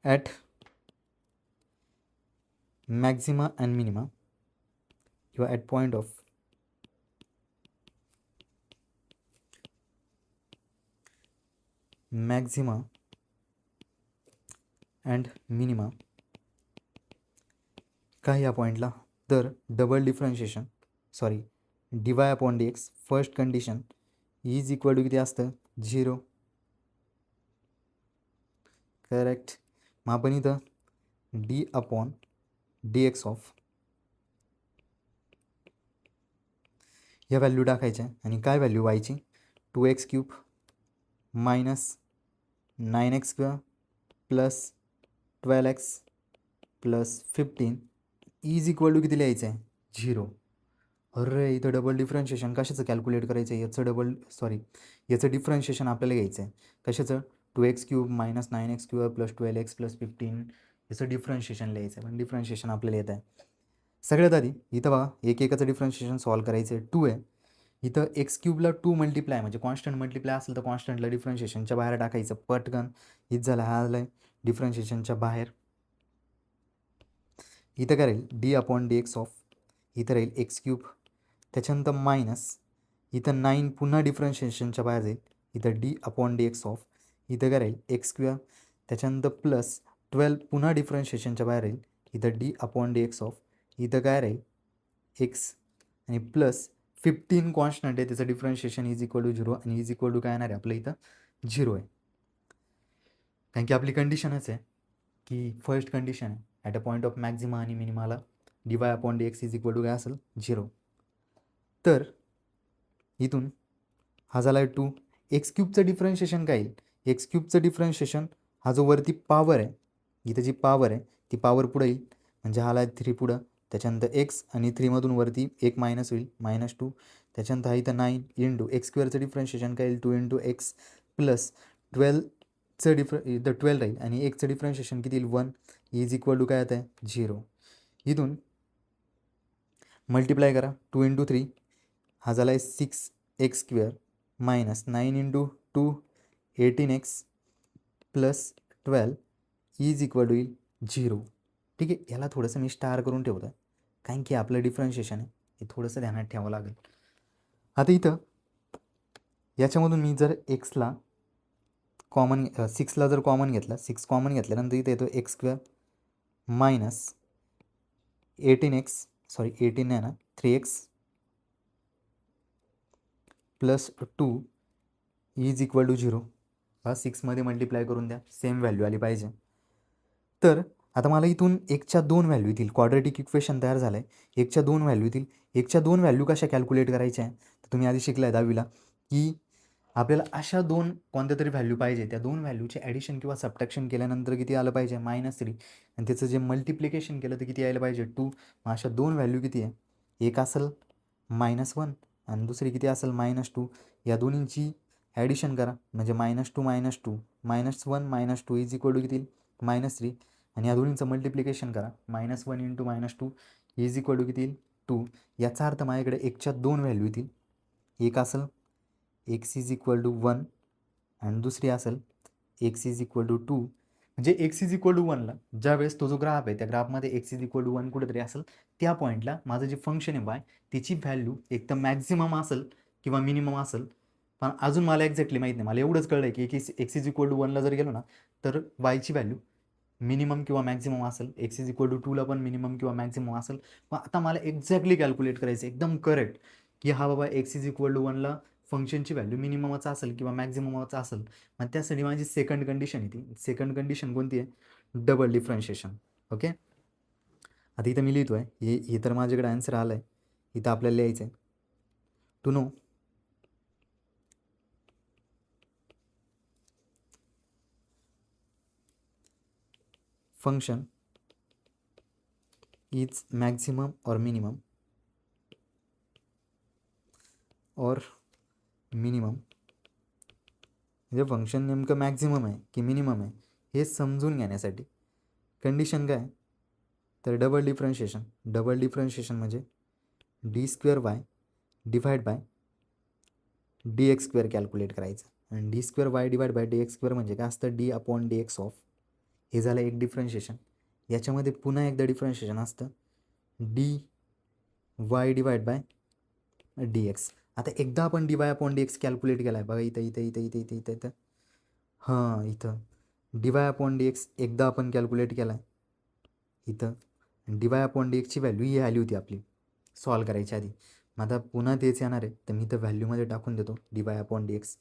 ॲट मॅक्झिमा अँड मिनिमा किंवा at point of maxima and minima काय या पॉईंटला तर double differentiation sorry d y upon d x first condition is equal to किती असतं 0 करेक्ट. मग आपण इथं d upon d x of या व्हॅल्यू टाकायच्या आणि काय व्हॅल्यू वायची 2x cube minus 9x square plus 12x plus 15 is equal to किती लिहायचं आहे 0. अरे इथं डबल डिफरन्शिएशन कशाचं कॅल्क्युलेट करायचं आहे याचं डिफरन्शिएशन आपल्याला घ्यायचं आहे कशाचं 2x cube minus 9x square plus 12x plus 15 याचं डिफरन्शिएशन लिहायचं आहे पण डिफरन्शिएशन आपल्याला येत आहे. सगळ्यात आधी इथं बघा एकाचं डिफरन्शिएशन सॉल्व करायचं आहे 2 आहे इथं एक्स क्यूबला 2 मल्टिप्लाय म्हणजे कॉन्स्टंट मल्टिप्लाय असेल तर कॉन्स्टंटला डिफरन्शिएशनच्या बाहेर टाकायचं पटकन इथं झालं हा आलं डिफरन्शिएशनच्या बाहेर. इथं काय राहील D upon d x of इथं राहील एक्स क्यूब त्याच्यानंतर मायनस इथं 9 पुन्हा डिफरन्शिएशनच्या बाहेर जाईल इथं d upon d x of इथं काय राहील एक्स स्क्वेअर त्याच्यानंतर प्लस 12 पुन्हा डिफरन्शिएशनच्या बाहेर राहील इथं d upon d x of इथं काय राहील एक्स आणि प्लस 15 कॉन्स्टंट आहे त्याचं डिफरन्शिएशन इज इक्वल टू 0 आणि इज इक्वल टू काय येणार आहे आपलं इथं 0 आहे कारण की आपली कंडिशनच आहे की फर्स्ट कंडिशन आहे at a point of maxima आणि मिनिमाला d y upon d x is equal to काय असेल 0. तर इथून हा झाला आहे 2 एक्स क्यूबचं डिफरन्शिएशन काय येईल एक्स क्यूबचं डिफरन्शिएशन हा जो वरती पॉवर आहे इथं जी पॉवर आहे ती पॉवर पुढं येईल म्हणजे हा आला 3 पुढं त्याच्यानंतर एक्स आणि 3मधून वरती एक मायनस होईल -2 त्याच्यानंतर हा इथं 9 इंटू एक्स स्क्वेअरचं डिफरन्शिएशन काय येईल 2 इंटू एक्स प्लस 12चं इथं 12 राहील आणि एकचं डिफरन्शिएशन किती येईल 1 इज इक्वल टू काय येत आहे 0. इथून मल्टिप्लाय करा 2 इंटू 3 हा झाला आहे 6x square minus 9 into 2 18x plus 12 is equal to येईल 0. ठीक आहे याला थोडंसं मी स्टार करून ठेवतो कारण की आपलं डिफरन्शिएशन आहे हे थोडंसं ध्यानात ठेवावं लागेल. आता इथं याच्यामधून मी जर एक्सला कॉमन 6ला जर कॉमन घेतला 6 कॉमन घेतल्यानंतर इथे येतो एक्स स्क्वेअर मायनस 18 नाही ना 3x plus 2 is equal to 0 हा 6मध्ये मल्टिप्लाय करून द्या सेम व्हॅल्यू आली पाहिजे. तर आता मला इथून एकच्या 2 व्हॅल्यू येतील क्वाड्रेटिक इक्वेशन तयार झालं आहे एकच्या 2 व्हॅल्यू येतील एकच्या 2 व्हॅल्यू कशा कॅल्क्युलेट करायच्या आहे तर तुम्ही आधी शिकलाय 10वीला की आपल्याला अशा दोन कोणत्या तरी व्हॅल्यू पाहिजे, त्या दोन व्हॅल्यूचे ॲडिशन किंवा सबट्रॅक्शन केल्यानंतर किती आलं पाहिजे -3 आणि त्याचं जे मल्टिप्लिकेशन केलं तर किती यायला पाहिजे 2. मग अशा दोन व्हॅल्यू किती आहे, एक असेल -1 आणि दुसरी किती असेल -2. या दोन्हींची ॲडिशन करा म्हणजे -2 -1 -2 इज इक्वल टू किती -3 आणि या दोन्हींचं मल्टिप्लिकेशन करा -1 × -2 इज इक्वल टू किती 2. याचा अर्थ माझ्याकडे एकच्या दोन व्हॅल्यू येतील, एक असेल x इज इक्वल टू 1 आणि दुसरी असेल x इज इक्वल टू 2. म्हणजे x इज इक्वल टू 1ला ज्यावेळेस तो जो ग्राफ आहे त्या ग्राफमध्ये x इज इक्वल टू 1 कुठेतरी असेल, त्या पॉईंटला माझं जे फंक्शन आहे y त्याची व्हॅल्यू एक तर मॅक्झिमम असेल किंवा मिनिमम असेल. पण अजून मला एक्झॅक्टली माहीत नाही, मला एवढंच कळलं आहे की x इज इक्वल टू 1ला जर गेलो ना तर वायची व्हॅल्यू मिनिमम किंवा मॅक्झिमम असेल, x इज इक्वल टू 2ला पण मिनिमम किंवा मॅक्झिमम असेल. पण आता मला एक्झॅक्टली कॅल्क्युलेट करायचं एकदम करेक्ट की हा बाबा x इज इक्वल टू 1ला फंक्शनची व्हॅल्यू मिनिममच असेल किंवा मॅक्झिममच असेल. मग त्यासाठी माझी सेकंड कंडिशन आहे, ती सेकंड कंडिशन कोणती आहे, डबल डिफरन्शिएशन. ओके, आता इथं मी लिहितो आहे, हे तर माझ्याकडे आन्सर आलं आहे. इथं आपल्याला लिहायचं आहे to know function is maximum और मिनिमम और मिनिमम, म्हणजे फंक्शन नेमकं मॅक्झिमम आहे की मिनिमम आहे हे समजून घेण्यासाठी कंडिशन काय, तर डबल डिफरन्शिएशन. डबल डिफरन्शिएशन म्हणजे d² divide by dx² calculate करायचं आणि d² डिवाइड बाय dx² म्हणजे काय असतं d/dx ऑफ. हे झालं एक डिफरन्शिएशन. याच्यामध्ये पुन्हा एकदा डिफरन्शिएशन असतं dy डिवाइड बाय dx. आता एकदा आपण dy/dx कॅल्क्युलेट केला आहे बघा, इथं इथं इथं इथं इथं इथं इथं हां, इथं dy/dx एकदा आपण कॅल्क्युलेट केला आहे इथं. dy/dxची व्हॅल्यू ही आली होती आपली सॉल्व करायच्या आधी. मग आता पुन्हा तेच येणार आहे, तर मी इथं व्हॅल्यूमध्ये टाकून देतो dy/dx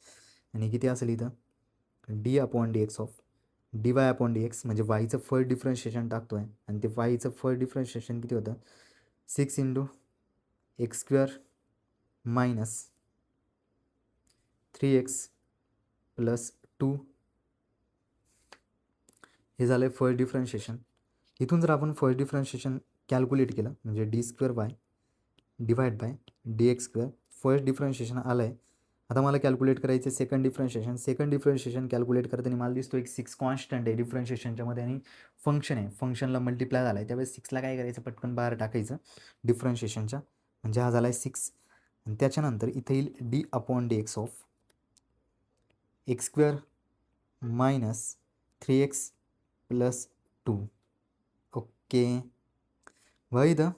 आणि किती असेल इथं d/dx ऑफ dy/dx म्हणजे वायचं फर्स्ट डिफरन्शिएशन टाकतो आहे आणि ते वायचं फर्स्ट डिफरन्शिएशन किती होतं 6 × x² मायनस 3x प्लस 2. हे झालं आहे फर्स्ट डिफरन्शिएशन. इथून जर आपण फर्स्ट डिफरन्शिएशन कॅल्क्युलेट केलं म्हणजे d² divide by dx², first differentiation आलं आहे. आता मला कॅल्क्युलेट करायचं आहे second differentiation. Second differentiation calculate करताना मला दिसतो एक 6 कॉन्स्टंट आहे डिफरन्शिएशनच्यामध्ये आणि फंक्शन आहे, फंक्शनला मल्टिप्लाय झाला आहे. त्यावेळेस 6ला काय करायचं, पटकन बाहेर टाकायचं डिफरन्शिएशनच्या, म्हणजे हा झाला आहे 6 आणि त्याच्यानंतर इथे येईल d/dx of x² minus 3x plus 2. Okay, व इथं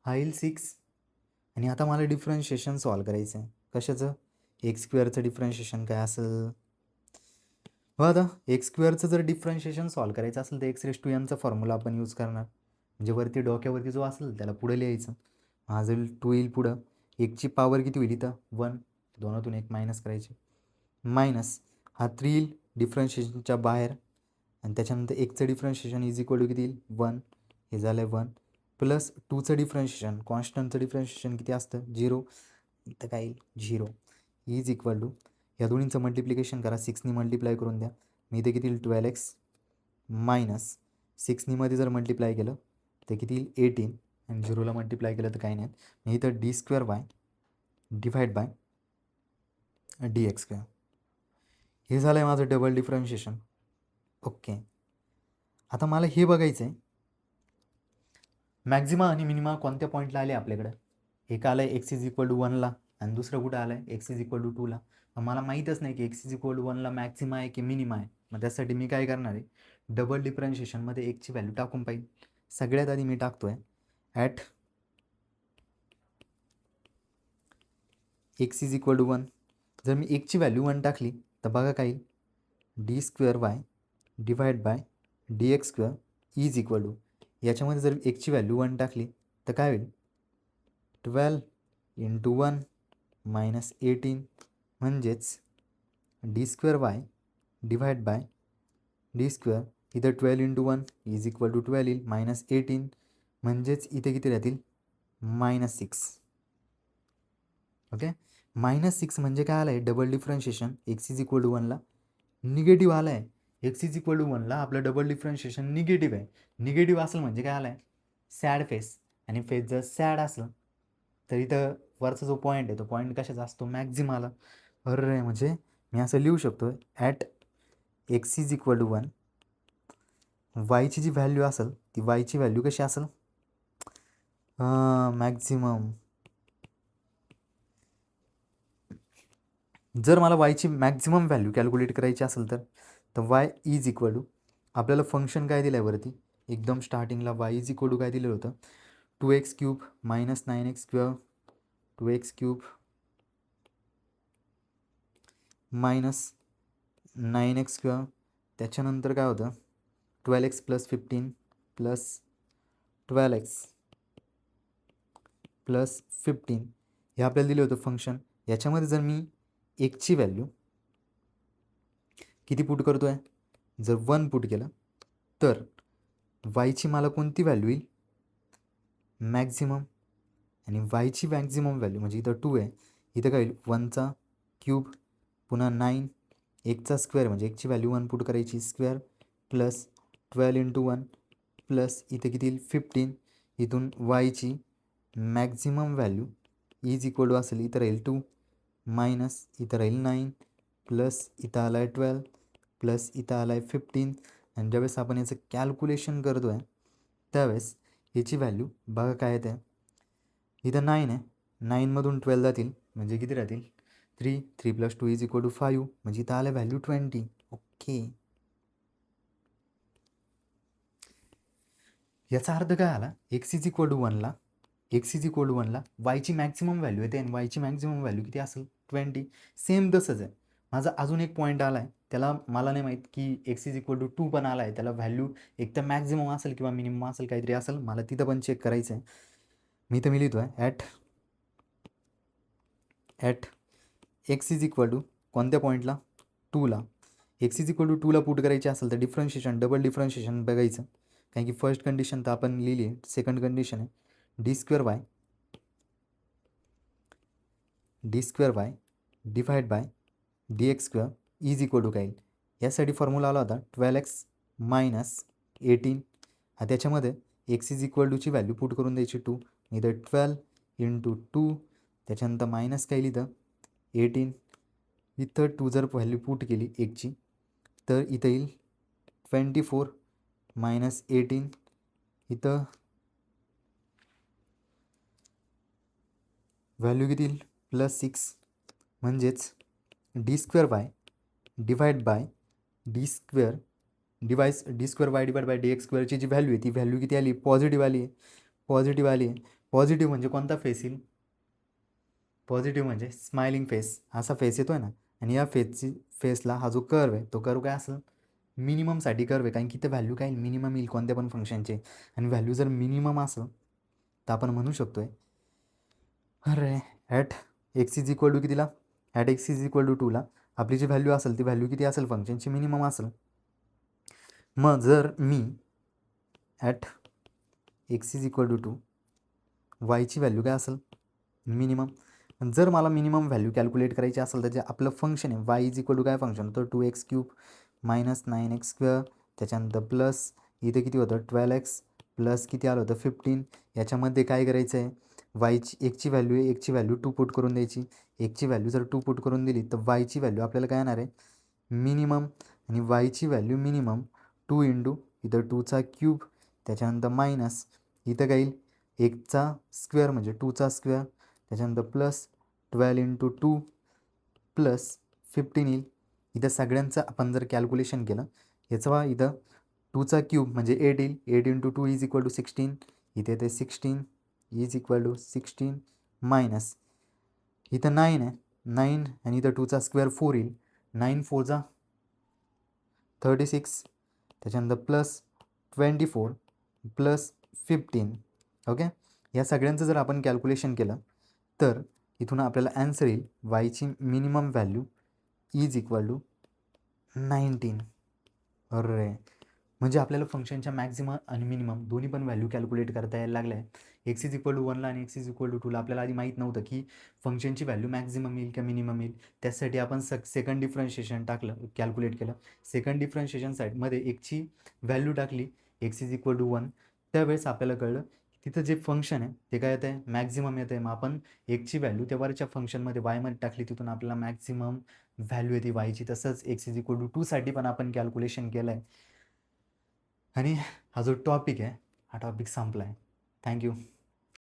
हा येईल 6 आणि आता मला डिफरन्शिएशन सॉल्व करायचं आहे कशाचं, x² डिफरन्शिएशन काय असेल. हो, आता x² जर डिफरन्शिएशन सॉल्व करायचं असेल तर x⁴ चा फॉर्म्युला आपण यूज करणार, म्हणजे वरती डोक्यावरती जो असेल त्याला पुढे लिहायचं. हा जर 2 येईल पुढं, 1ची पावर किती होईल इथं 1, दोनातून 1 मायनस करायचे, मायनस हा 3 येईल डिफरन्शिएशनच्या बाहेर आणि त्याच्यानंतर 1चं डिफरन्शिएशन इज इक्वल टू किती येईल 1, हे झालं आहे 1 प्लस 2चं डिफरन्शिएशन, कॉन्स्टंटचं डिफरन्शिएशन किती असतं 0, इथं काय येईल 0 इज इक्वल टू या दोन्हींचं मल्टिप्लिकेशन करा, 6नी मल्टिप्लाय करून द्या. मी इथे किती येईल 12x मायनस 6नी मध्ये जर मल्टिप्लाय केलं तर किती येईल 18 आणि 0ला मल्टिप्लाय केलं तर काही नाही. मी इथं d² डिवाइड बाय dx². हे झालं आहे माझं डबल डिफरन्शिएशन. ओके, आता मला हे बघायचं आहे मॅक्झिमा आणि मिनिमा कोणत्या पॉईंटला आले आपल्याकडं. एक आलं आहे x इज इक्वल टू 1ला आणि दुसरं कुठं आलं आहे x इज इक्वल टू 2ला. मला माहीतच नाही की x इज इक्वल टू 1ला मॅक्झिमा आहे की मिनिमा आहे. मग त्यासाठी मी काय करणार आहे, डबल डिफरन्शिएशनमध्ये एकची व्हॅल्यू टाकून पाहिजे. सगळ्यात आधी मी टाकतो आहे at x is equal to 1. जर मी एकची व्हॅल्यू 1 टाकली तर बघा काय d² divide by dx² is equal to, याच्यामध्ये जर एकची व्हॅल्यू 1 टाकली तर काय होईल 12 × 1 मायनस 18 म्हणजेच d² डिवाइड बाय d², इथं 12 × 1 इज इक्वल टू 12 येईल मायनस 18 म्हणजेच इथे किती राहतील -6. ओके, -6 म्हणजे काय आलं आहे, double differentiation x is equal to 1ला निगेटिव्ह आलं आहे. एक्स इज इक्वल टू 1ला आपलं डबल डिफरन्शिएशन निगेटिव्ह आहे. निगेटिव्ह असेल म्हणजे काय आलं आहे, सॅड फेस. आणि फेस जर सॅड असलं तर इथं वरचा जो पॉईंट आहे तो पॉईंट कशाचा असतो, मॅक्झिमाला. अरे म्हणजे मी असं लिहू शकतो, at x is equal to 1 वायची जी व्हॅल्यू असेल ती वायची व्हॅल्यू कशी असेल, मॅक्झिमम. जर मला वायची मॅक्झिमम व्हॅल्यू कॅल्क्युलेट करायची असेल तर वाय इज इक्वल टू, आपल्याला फंक्शन काय दिलं आहे वरती एकदम स्टार्टिंगला, वाय इज इक्वल टू काय दिलेलं होतं, 2x³ minus 9x², 2x³ minus 9x², त्याच्यानंतर काय होतं 12x plus 15 plus 12x plus 15 हे आपल्याला दिले होतं फंक्शन. याच्यामध्ये जर मी एकची व्हॅल्यू किती पुट करतो आहे, जर 1 पुट केलं तर वायची मला कोणती व्हॅल्यू येईल, मॅक्झिमम. आणि वायची मॅक्झिमम व्हॅल्यू म्हणजे इथं 2 आहे, इथं काय होईल 1चा क्यूब पुन्हा 9 1चा स्क्वेअर म्हणजे एकची व्हॅल्यू 1 पुट करायची स्क्वेअर प्लस 12 इंटू 1 प्लस इथं किती येईल 15. इथून वायची maximum value is equal to असेल, इथं राहील 2 मायनस इथं राहील 9 प्लस इथं आला आहे 12 प्लस इथं आला आहे 15. आणि ज्यावेळेस आपण याचं कॅल्क्युलेशन करतो आहे त्यावेळेस याची व्हॅल्यू बघा काय येते, इथं 9 आहे, 9मधून 12 जातील म्हणजे किती राहतील 3, 3 + 2 इज इक्वल टू 5 म्हणजे इथं आलं व्हॅल्यू 20. ओके, याचा अर्थ काय आला, एक्स इज इक्वल टू 1ला वायची मॅक्झिमम व्हॅल्यू येते आणि वायची मॅक्झिमम व्हॅल्यू किती असेल 20. सेम तसंच आहे. माझा अजून एक पॉईंट आला आहे, त्याला मला नाही माहीत की एक्स इज इक्वल टू 2 पण आला आहे, त्याला व्हॅल्यू एक तर मॅक्झिमम असेल किंवा मिनिमम असेल, काहीतरी असेल, मला तिथं पण चेक करायचं आहे. मी तर लिहितो आहे at x is equal to कोणत्या पॉईंटला 2ला, एक्स इज इक्वल टू 2ला पुट करायची असेल तर डिफरन्शिएशन डबल डिफरन्शिएशन बघायचं, कारण की फर्स्ट कंडिशन तर आपण लिहिली आहे, सेकंड कंडिशन आहे d² divide by dx² is equal to काय येईल, यासाठी फॉर्म्युला आला होता 12x मायनस 18. त्याच्यामध्ये एक्स इज इक्वल टूची व्हॅल्यू पुट करून द्यायची 2, इथं 12 इंटू 2 त्याच्यानंतर मायनस काय लिहितं 18. इथं 2 जर व्हॅल्यू पुट केली एकची तर इथं येईल 24 मायनस 18, इथं व्हॅल्यू किती येईल +6 म्हणजेच d² divide by d² divide by dx²ची जी व्हॅल्यू आहे ती व्हॅल्यू किती आली, पॉझिटिव्ह आली आहे. पॉझिटिव्ह म्हणजे कोणता फेस येईल, पॉझिटिव्ह म्हणजे स्माइलिंग फेस, असा फेस येतो आहे ना. आणि या फेसला हा जो कर्व आहे तो कर्व काय असेल, मिनिममसाठी कर्व आहे, कारण की ते व्हॅल्यू काय मिनिमम येईल कोणत्या पण फंक्शनचे. आणि व्हॅल्यू जर मिनिमम असेल तर आपण म्हणू शकतो आहे अरे at x is equal to कितीला, at x is equal to 2ला आपली जी व्हॅल्यू असेल ती व्हॅल्यू किती असेल, फंक्शनची मिनिमम असेल. मग जर मी at x is equal to 2 वायची व्हॅल्यू काय असेल मिनिमम, जर मला मिनिमम व्हॅल्यू कॅल्क्युलेट करायची असेल तर जे आपलं फंक्शन आहे वाय इज इक्वल टू काय फंक्शन तर 2x³ मायनस 9x², त्याच्यानंतर प्लस इथे किती होतं 12x प्लस किती आलं होतं 15. याच्यामध्ये काय करायचं आहे, वायची एकची व्हॅल्यू आहे, एकची व्हॅल्यू 2 पुट करून द्यायची, एकची व्हॅल्यू जर 2 पुट करून दिली तर वायची व्हॅल्यू आपल्याला काय येणार आहे मिनिमम, आणि वायची व्हॅल्यू मिनिमम 2 इंटू इथं 2चा क्यूब त्याच्यानंतर मायनस इथं काय येईल एकचा स्क्वेअर म्हणजे 2चा स्क्वेअर त्याच्यानंतर प्लस 12 इंटू 2 प्लस 15 येईल. इथं सगळ्यांचं आपण जर कॅल्क्युलेशन केलं याचं इथं 2चा क्यूब म्हणजे 8 येईल, 8 इंटू 2 इज इक्वल टू 16, इथे ते 16 इज इक्वल टू 16 मायनस इथं 9 आहे 9 आणि इथं 2चा स्क्वेअर 4 येईल, 9 4 36 त्याच्यानंतर प्लस 24 प्लस 15. ओके, या सगळ्यांचं जर आपण कॅल्क्युलेशन केलं तर इथून आपल्याला ॲन्सर येईल वायची minimum value is equal to 19. अरे म्हणजे आपल्याला फंक्शनच्या मॅक्झिमम आणि मिनिमम दोन्ही पण व्हॅल्यू कॅल्क्युलेट करता यायला लागल्या आहे. एक्स इज इक्वल टू 1ला आणि एक्स इज इक्वल टू 2ला आपल्याला आधी माहीत नव्हतं की फंक्शनची व्हॅल्यू मॅक्झिमम येईल का मिनिमम येईल. त्यासाठी आपण सेकंड डिफरन्शिएशन टाकलं, कॅल्क्युलेट केलं. सेकंड डिफरन्शिएशन साईडमध्ये एकची व्हॅल्यू टाकली, एक्स इज इक्वल टू 1. त्यावेळेस आपल्याला कळलं की तिथं जे फंक्शन आहे ते काय येतं आहे, मॅक्झिमम येतं आहे. मग आपण एकची व्हॅल्यू त्या वरच्या फंक्शनमध्ये वायमध्ये टाकली, तिथून आपल्याला मॅक्झिमम व्हॅल्यू येते वायची. तसंच एक्स इज इक्वल टू 2साठी पण आपण कॅल्क्युलेशन केलं आहे आणि हा जो टॉपिक आहे हा टॉपिक संपला आहे. थँक्यू.